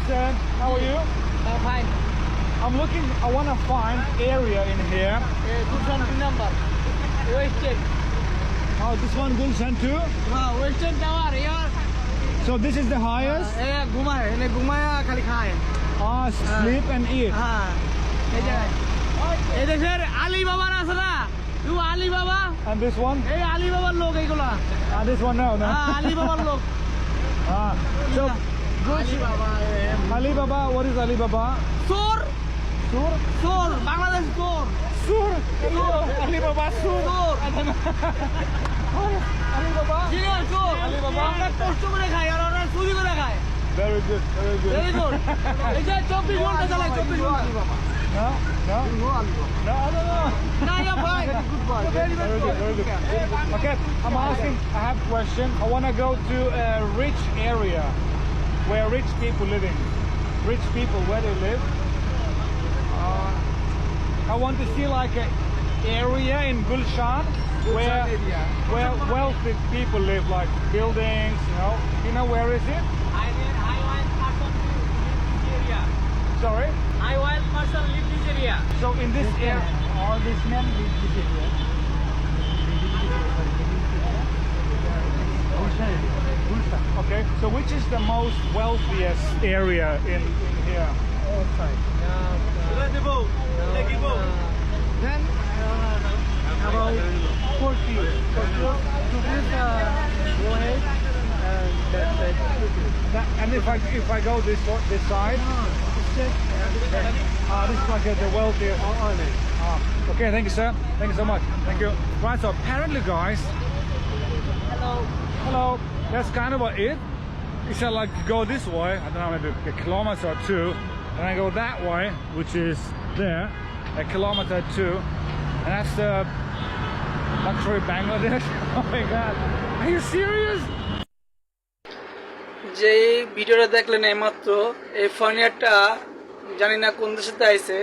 Hassan. How are you? Fine. I'm looking. I want to find area in here. Gulshan 2 number. Western. Oh, this one Gulshan too. Western Tower here. So this is the highest. ঘুমায় খালি খায় Sleep and eat. হ্যাঁ এই জায়গায় এই দেশের আলী বাবার আছে না তুই আলী বাবা And this one? এই আলী বাবার লোক এইগুলা This one no. হ্যাঁ আলী বাবার লোক So আলী বাবা Alibaba, what is Alibaba? চোর Sur? চোর বাংলাদেশ চোর Sur? Alibaba Sur? চোর Alibaba? জিনিয়ার চোর আলীবাবা। আমরা কষ্ট করে খাই আর ওরা চুরি করে খায় Very good, very good. Very good এই যে 24 ঘন্টা চালায় 24 ঘন্টা No? No? No, no. না ইয়া ভাই good boy very Very good, very good. Okay, I'm asking, I have a question. I want to go to a rich area where rich people living. Rich people, where they live. I want to see like an area in Gulshan where wealthy people live, like buildings, you know. You know where is it? I want person live this area. Sorry? I want person live this area. So in this area, All this men live this area. okay, so which is the most wealthiest area in here? Outside. Then about 40. To this go ahead and that side. And if I go this side, this is like the wealthiest. Okay, thank you, sir. Thank you so much. Thank you. Right, so apparently, guys, hello. That's kind of it. He said like go this way. I don't know, maybe a kilometer or two, and I go that way, which is there, a kilometer or two, and that's the luxury Bangladesh. Oh my God, are you serious? যে ভিডিওটা দেখলেন এইমাত্র এই ফর্নিয়ারটা জানি না কোন দেশেতে আইছে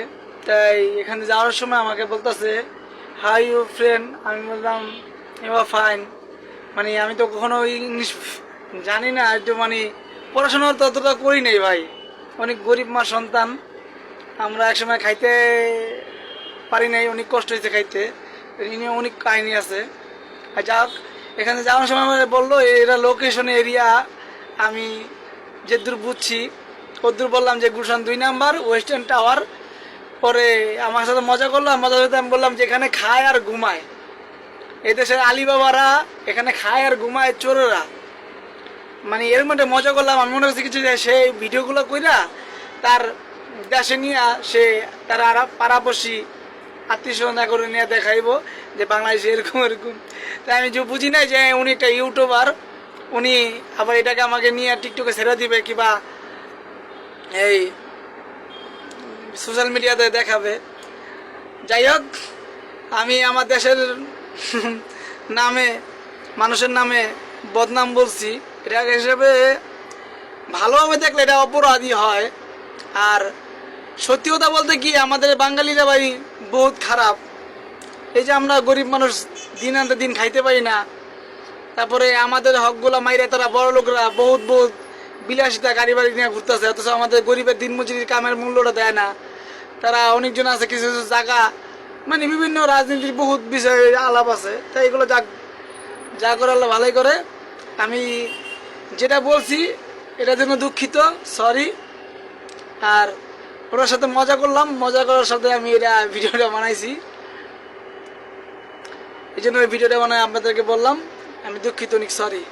তাই এখানে যাওয়ার সময় আমাকে বলতেছে হাই ইউ ফ্রেন্ড আমি বললাম এবার ফাইন মানে আমি তো কখনো ইংলিশ জানি না একটু মানে পড়াশোনা তো অতটা করি নাই ভাই অনেক গরিব মা সন্তান আমরা একসময় খাইতে পারি নাই অনেক কষ্ট হয়েছে খাইতে ইনি অনেক কাহিনী আছে আর যাক এখানে যাওয়ার সময় আমাকে বললো এরা লোকেশন এরিয়া আমি যেদূর বুঝছি ওদূর বললাম যে গুলশান 2 নাম্বার ওয়েস্টার্ন টাওয়ার পরে আমার সাথে মজা করলাম মজা করতে আমি বললাম যে এখানে খায় আর ঘুমায় এই দেশের আলীবাবারা এখানে খায় আর ঘুমায় চোরেরা মানে এর মধ্যে মজা করলাম আমি মনে করছি কিছু যে সেই ভিডিওগুলো কইরা তার দেশে নিয়ে সে তার পাড়াপড়শি আত্মীয় স্বজন করে নিয়ে দেখাইব যে বাংলাদেশে এরকম এরকম তাই আমি যে বুঝি নাই যে উনি একটা ইউটিউবার উনি আবার এটাকে আমাকে নিয়ে টিকটকে ছেড়ে দিবে কিবা এই সোশ্যাল মিডিয়াতে দেখাবে যাই হোক আমি আমার দেশের নামে মানুষের নামে বদনাম বলছি এটা হিসেবে ভালোভাবে দেখলে এটা অপরাধী হয় আর সত্যি কথা বলতে কি আমাদের বাঙালিরা ভাই বহুত খারাপ এই যে আমরা গরিব মানুষ দিন আনতে দিন খাইতে পারি না তারপরে আমাদের হকগুলো মাইরে তারা বড় লোকরা বহুত বহুত বিলাসিতা গাড়ি বাড়ি নিয়ে ঘুরতেছে অথচ আমাদের গরিবের দিনমজুরির কামের মূল্যটা দেয় না তারা অনেকজন আছে কিছু কিছু জায়গা মানে বিভিন্ন রাজনীতির বহুত বিষয়ে আলাপ আছে তাই এগুলো যা করে আল্লাহ ভালোই করে আমি যেটা বলছি এটার জন্য দুঃখিত সরি আর ওনার সাথে মজা করলাম মজা করার সাথে আমি এটা ভিডিওটা বানাইছি এই জন্য ওই ভিডিওটা বানাই আপনাদেরকে বললাম আমি দুঃখিত অনেক সরি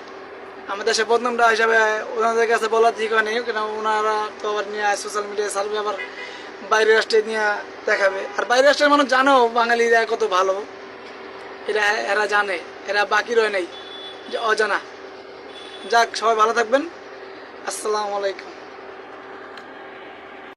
আমাদের সে বদনামটা হিসাবে ওনাদের কাছে বলা ঠিক হয়নি কেন ওনারা তো আবার নিয়ে সোশ্যাল মিডিয়ায় সার্ভে আবার বাইরের রাষ্ট্রে নিয়ে দেখাবে আর বাইরের রাষ্ট্রের মানুষ জানো বাঙালিরা কত ভালো এরা জানে এরা বাকি রয় নাই যে অজানা যাক সবাই ভালো থাকবেন আসসালামু আলাইকুম